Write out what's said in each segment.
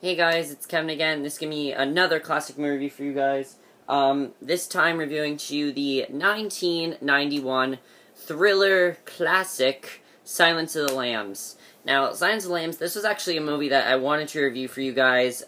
Hey guys, it's Kevin again. This is going to be another classic movie review for you guys. This time reviewing to you the 1991 thriller classic, Silence of the Lambs. Now, Silence of the Lambs, this was actually a movie that I wanted to review for you guys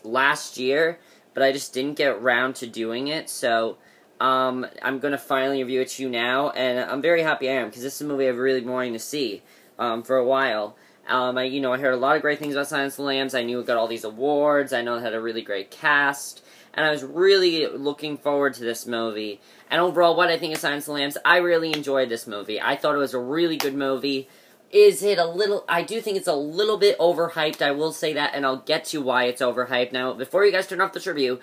last year, but I just didn't get around to doing it, so I'm going to finally review it to you now, and I'm very happy I am, because this is a movie I've really been wanting to see for a while. I heard a lot of great things about Silence of the Lambs. I knew it got all these awards. I know it had a really great cast. And I was really looking forward to this movie. And overall, what I think of Silence of the Lambs, I really enjoyed this movie. I thought it was a really good movie. I do think it's a little bit overhyped, I will say that, and I'll get to why it's overhyped. Now, before you guys turn off this review,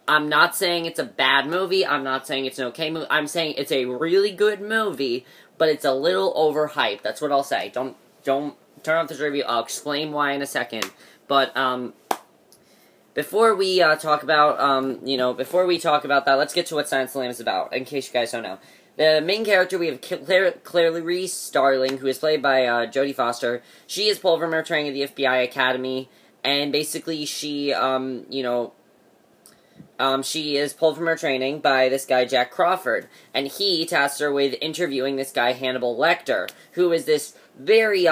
I'm not saying it's a bad movie. I'm not saying it's an okay movie. I'm saying it's a really good movie, but it's a little overhyped. That's what I'll say. Don't turn off this review. I'll explain why in a second. But, before we talk about that, let's get to what Silence of the Lambs is about, in case you guys don't know. The main character, we have Clarice Starling, who is played by Jodie Foster. She is pulled from her training at the FBI Academy, and basically she, she is pulled from her training by this guy, Jack Crawford, and he tasks her with interviewing this guy, Hannibal Lecter, who is this very,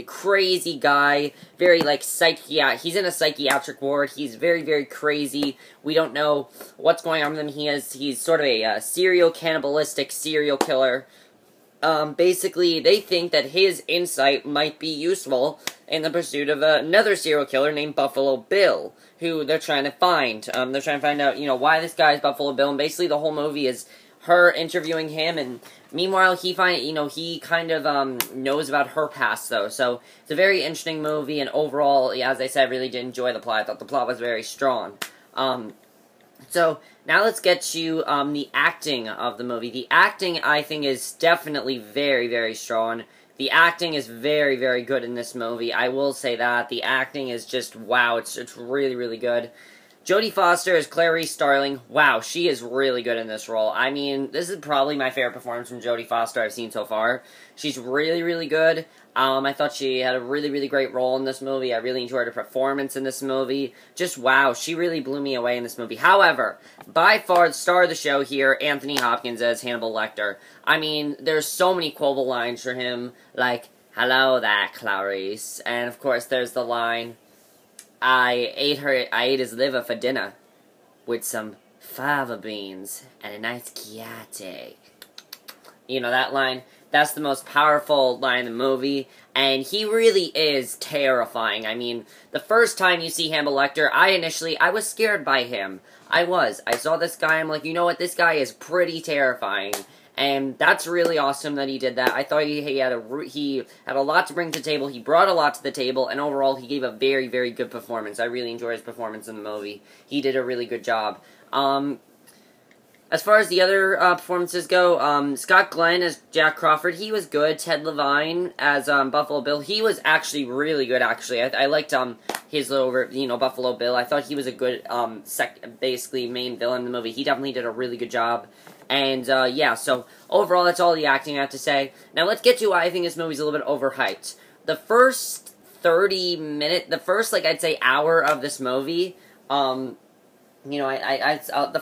crazy guy, very, he's in a psychiatric ward, he's very, very crazy, we don't know what's going on with him, he's sort of a cannibalistic serial killer. Basically, they think that his insight might be useful in the pursuit of another serial killer named Buffalo Bill, who they're trying to find. They're trying to find out, why this guy is Buffalo Bill, and basically the whole movie is her interviewing him, and meanwhile, he kind of, knows about her past, though, so it's a very interesting movie, and overall, as I said, I really did enjoy the plot. I thought the plot was very strong. So, now let's get to, the acting of the movie. The acting, I think, is definitely very, very strong. The acting is very, very good in this movie. I will say that. The acting is just, wow, it's really, really good. Jodie Foster as Clarice Starling. Wow, she is really good in this role. I mean, this is probably my favorite performance from Jodie Foster I've seen so far. She's really, really good. I thought she had a really, really great role in this movie. I really enjoyed her performance in this movie. Just wow, she really blew me away in this movie. However, by far the star of the show here, Anthony Hopkins as Hannibal Lecter. I mean, there's so many quotable lines for him, like, "Hello there, Clarice." And of course, there's the line, I ate his liver for dinner, with some fava beans and a nice Chianti. That line, that's the most powerful line in the movie, and he really is terrifying. I mean, the first time you see Hannibal Lecter, I was scared by him. I saw this guy, I'm like, you know what, this guy is pretty terrifying. And that's really awesome that he did that. I thought he had a lot to bring to the table. He brought a lot to the table, and overall, he gave a very, very good performance. I really enjoyed his performance in the movie. He did a really good job. As far as the other performances go, Scott Glenn as Jack Crawford, he was good. Ted Levine as Buffalo Bill, he was actually really good, actually. I liked his little, Buffalo Bill. I thought he was a good, basically, main villain in the movie. He definitely did a really good job. And, yeah, so, overall, that's all the acting I have to say. Now, let's get to why I think this movie's a little bit overhyped. The first I'd say, hour of this movie, the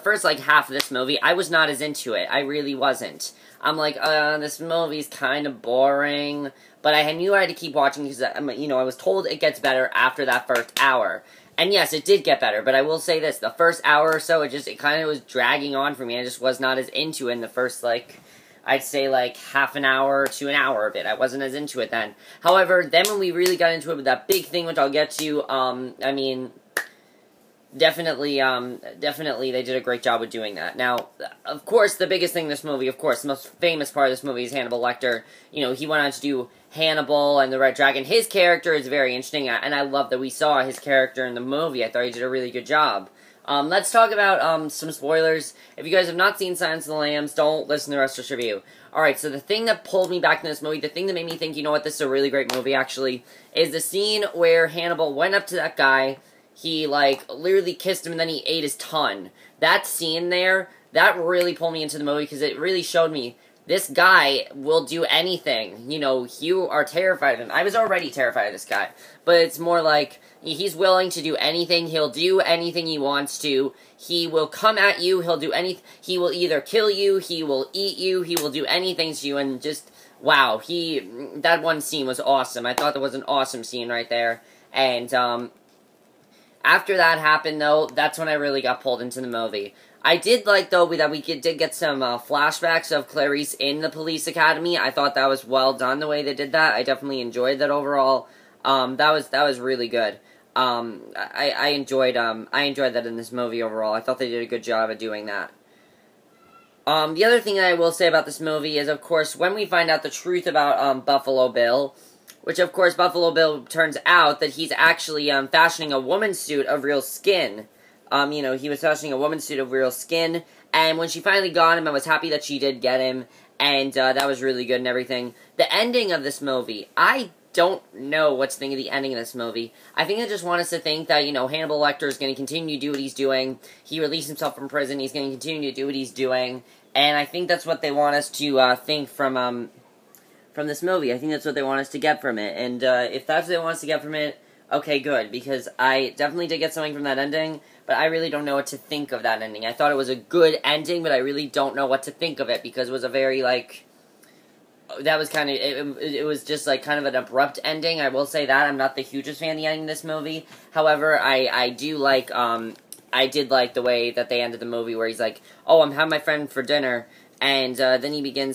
first, half of this movie, I was not as into it. I really wasn't. I'm like, this movie's kind of boring, but I knew I had to keep watching because, I was told it gets better after that first hour. And yes, it did get better, but I will say this, the first hour or so, it kind of was dragging on for me. I just was not as into it in the first, I'd say, half an hour to an hour of it. I wasn't as into it then. However, then when we really got into it with that big thing, which I'll get to, definitely they did a great job with doing that. Now, of course, the biggest thing in this movie, the most famous part of this movie is Hannibal Lecter. He went on to do Hannibal and the Red Dragon. His character is very interesting, and I love that we saw his character in the movie. I thought he did a really good job. Let's talk about some spoilers. If you guys have not seen Silence of the Lambs, don't listen to the rest of this review. Alright, so the thing that pulled me back into this movie, the thing that made me think, you know what, this is a really great movie, actually, is the scene where Hannibal went up to that guy, he, literally kissed him, and then he ate his tongue. That scene there, that really pulled me into the movie, because it really showed me this guy will do anything. You are terrified of him. I was already terrified of this guy. But it's more like, He's willing to do anything. He'll do anything he wants to. He will come at you. He'll do anything. He will either kill you. He will eat you. He will do anything to you. And just, wow, that one scene was awesome. I thought that was an awesome scene right there. And, after that happened, though, that's when I really got pulled into the movie. I did like, though, that we did get some flashbacks of Clarice in the police academy. I thought that was well done, the way they did that. I definitely enjoyed that overall. That was really good. I enjoyed that in this movie overall. I thought they did a good job of doing that. The other thing that I will say about this movie is, of course, when we find out the truth about, Buffalo Bill, which, of course, Buffalo Bill turns out that he's actually, fashioning a woman's suit of real skin. He was fashioning a woman's suit of real skin, and when she finally got him, I was happy that she did get him, and, that was really good and everything. The ending of this movie, I don't know what to think of the ending of this movie. I think I just want us to think that, Hannibal Lecter is going to continue to do what he's doing. He released himself from prison, he's going to continue to do what he's doing, and I think that's what they want us to, think from this movie. I think that's what they want us to get from it, and, if that's what they want us to get from it, okay, good, because I definitely did get something from that ending, but I really don't know what to think of that ending. I thought it was a good ending, but I really don't know what to think of it, because it was a very, that was kind of, it was just, kind of an abrupt ending. I will say that. I'm not the hugest fan of the ending of this movie. However, I do like, I did like the way that they ended the movie, where he's like, oh, I'm having my friend for dinner, and, then he began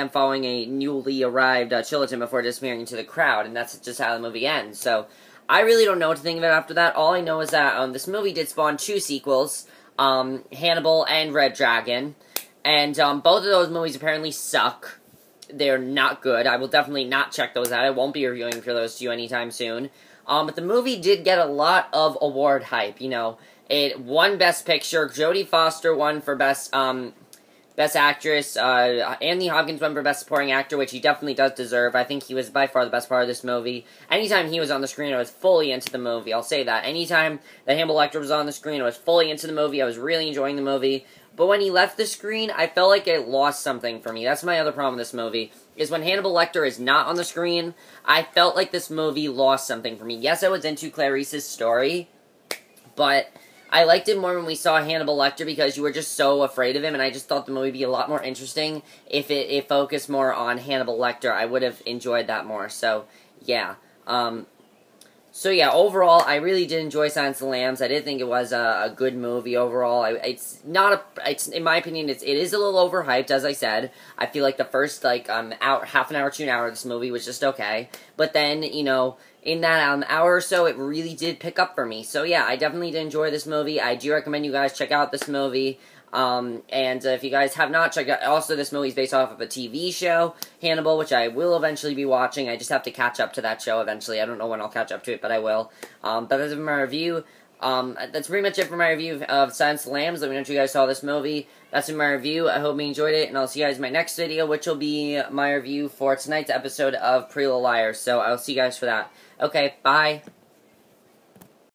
following a newly arrived, Chillerton before disappearing into the crowd, and that's just how the movie ends, so I really don't know what to think of it after that. All I know is that, this movie did spawn 2 sequels, Hannibal and Red Dragon, and, both of those movies apparently suck. They're not good. I will definitely not check those out. I won't be reviewing for those 2 anytime soon. But the movie did get a lot of award hype, It won Best Picture, Jodie Foster won for Best Actress, Anthony Hopkins won for Best Supporting Actor, which he definitely does deserve. I think he was by far the best part of this movie. Anytime he was on the screen, I was fully into the movie, I'll say that. Anytime that Hannibal Lecter was on the screen, I was fully into the movie, I was really enjoying the movie. But when he left the screen, I felt like it lost something for me. That's my other problem with this movie, is when Hannibal Lecter is not on the screen, I felt like this movie lost something for me. Yes, I was into Clarice's story, but I liked it more when we saw Hannibal Lecter because you were just so afraid of him, and I just thought the movie would be a lot more interesting if it focused more on Hannibal Lecter. I would have enjoyed that more, so, yeah. So yeah, overall, I really did enjoy Silence of the Lambs. I did think it was a good movie overall. It's in my opinion, it is a little overhyped, as I said. I feel like the first, half an hour to an hour of this movie was just okay. But then, in that hour or so, it really did pick up for me. So yeah, I definitely did enjoy this movie. I do recommend you guys check out this movie. And if you guys have not checked out, also this movie is based off of a TV show, Hannibal, which I will eventually be watching. I just have to catch up to that show eventually. I don't know when I'll catch up to it, but I will. But that's my review. That's pretty much it for my review of Silence of the Lambs. Let me know if you guys saw this movie. That's in my review. I hope you enjoyed it, and I'll see you guys in my next video, which will be my review for tonight's episode of Pretty Little Liars. So I'll see you guys for that. Okay, bye.